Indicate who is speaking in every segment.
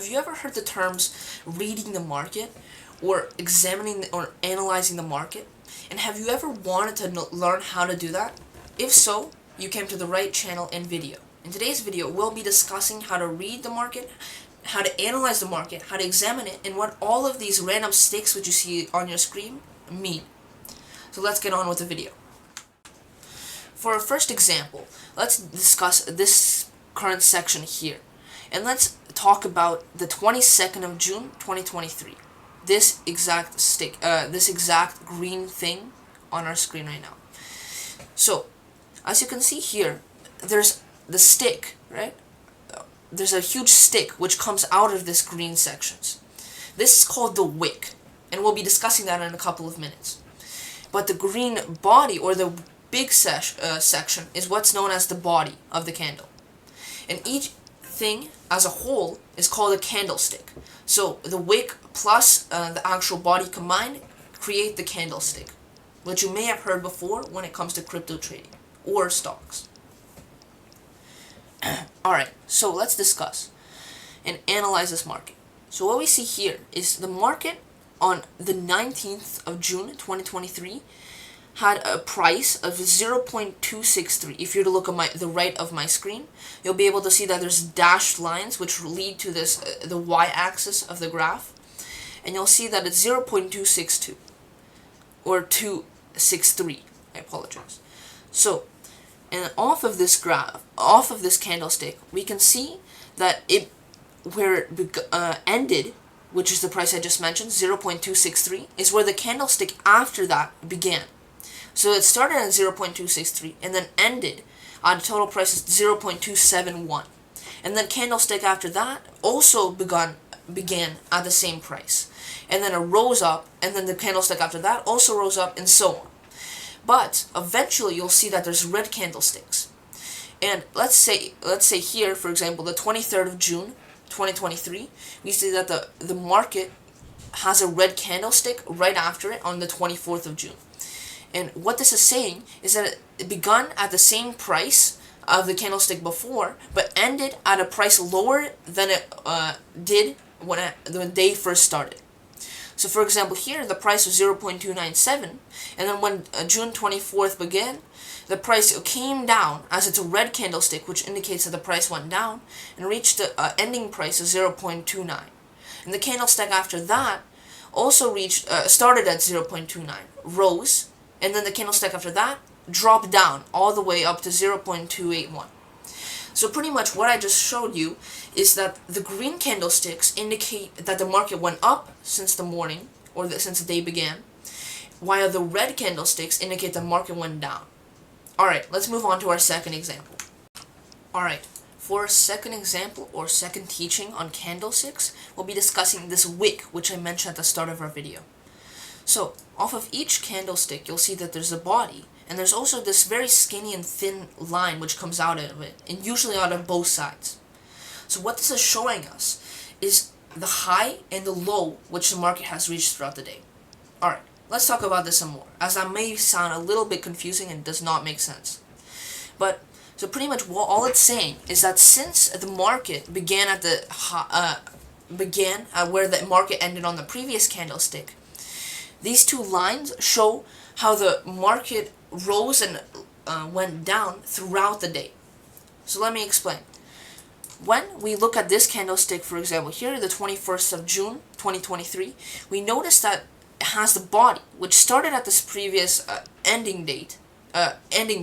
Speaker 1: you ever heard the terms reading the market or examining or analyzing the market? And have you ever wanted to learn how to do that? If so, you came to the right channel and video. In today's video, we'll be discussing how to read the market, how to analyze the market, how to examine it, and what all of these random sticks which you see on your screen mean. So let's get on with the video. For our first example, let's discuss this current section here. And let's talk about the 22nd of June, 2023. This exact stick, this exact green thing on our screen right now. So, as you can see here, there's the stick, right? There's a huge stick which comes out of this green sections. This is called the wick, and we'll be discussing that in a couple of minutes. But the green body, or the big section, is what's known as the body of the candle. And each thing as a whole is called a candlestick. So the wick plus the actual body combined create the candlestick, which you may have heard before when it comes to crypto trading or stocks. Alright, so let's discuss and analyze this market. So what we see here is the market on the 19th of June 2023 had a price of 0.263. If you were to look at the right of my screen, you'll be able to see that there's dashed lines which lead to this the y-axis of the graph, and you'll see that it's 0.262 or 263. I apologize. So, and off of this graph, off of this candlestick, we can see that it where it ended, which is the price I just mentioned, 0.263, is where the candlestick after that began. So it started at 0.263 and then ended at a total price of 0.271. And then candlestick after that also began at the same price. And then it rose up, and then the candlestick after that also rose up, and so on. But eventually you'll see that there's red candlesticks. And let's say here, for example, the 23rd of June, 2023, we see that the market has a red candlestick right after it on the 24th of June. And what this is saying is that it began at the same price of the candlestick before, but ended at a price lower than it did when the day first started. So for example, here the price was 0.297, and then when June 24th began, the price came down as it's a red candlestick, which indicates that the price went down, and reached the ending price of 0.29. And the candlestick after that also started at 0.29, rose, and then the candlestick after that dropped down all the way up to 0.281. So pretty much what I just showed you is that the green candlesticks indicate that the market went up since the morning, or since the day began, while the red candlesticks indicate the market went down. Alright, let's move on to our second example. Alright, for our second example, or second teaching on candlesticks, we'll be discussing this wick, which I mentioned at the start of our video. So, off of each candlestick, you'll see that there's a body, and there's also this very skinny and thin line which comes out of it, and usually out of both sides. So what this is showing us is the high and the low which the market has reached throughout the day. Alright, let's talk about this some more, as that may sound a little bit confusing and does not make sense. But, so pretty much all it's saying is that since the market began at where the market ended on the previous candlestick, these two lines show how the market rose and went down throughout the day. So let me explain. When we look at this candlestick, for example, here, the 21st of June, 2023, we notice that it has the body, which started at this previous ending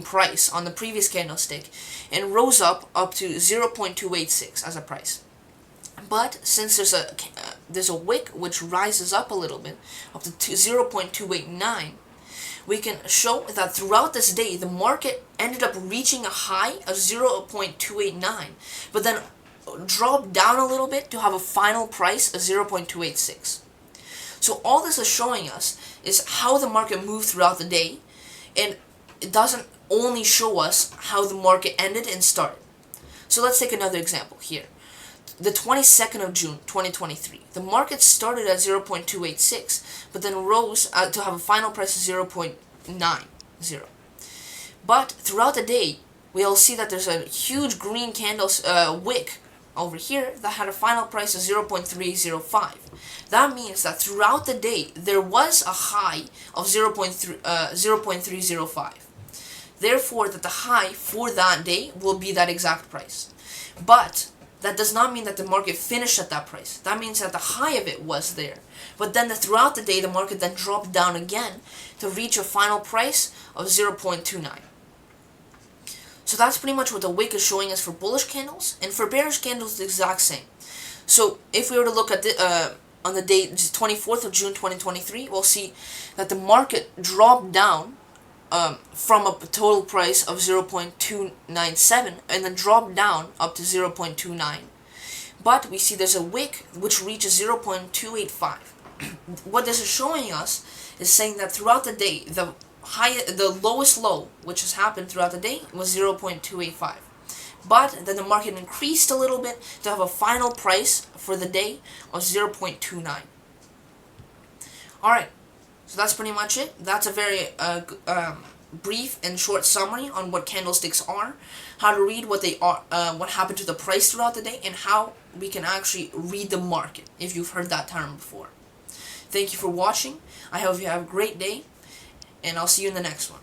Speaker 1: price on the previous candlestick, and rose up to 0.286 as a price. But since there's a wick which rises up a little bit, up to 0.289, we can show that throughout this day, the market ended up reaching a high of 0.289, but then dropped down a little bit to have a final price of 0.286. So all this is showing us is how the market moved throughout the day, and it doesn't only show us how the market ended and started. So let's take another example here. The 22nd of June, 2023. The market started at 0.286, but then rose to have a final price of 0.90. But throughout the day, we'll see that there's a huge green candle wick over here that had a final price of 0.305. That means that throughout the day there was a high of 0.305. Therefore, that the high for that day will be that exact price. But that does not mean that the market finished at that price. That means that the high of it was there. But then throughout the day, the market then dropped down again to reach a final price of 0.29. So that's pretty much what the wick is showing us for bullish candles. And for bearish candles, the exact same. So if we were to look at on the date 24th of June 2023, we'll see that the market dropped down from a total price of 0.297 and then dropped down up to 0.29. But we see there's a wick which reaches 0.285. What this is showing us is saying that throughout the day, the lowest low which has happened throughout the day was 0.285. But then the market increased a little bit to have a final price for the day of 0.29. Alright, so that's pretty much it. That's a very brief and short summary on what candlesticks are, how to read what they are, what happened to the price throughout the day, and how we can actually read the market, if you've heard that term before. Thank you for watching. I hope you have a great day, and I'll see you in the next one.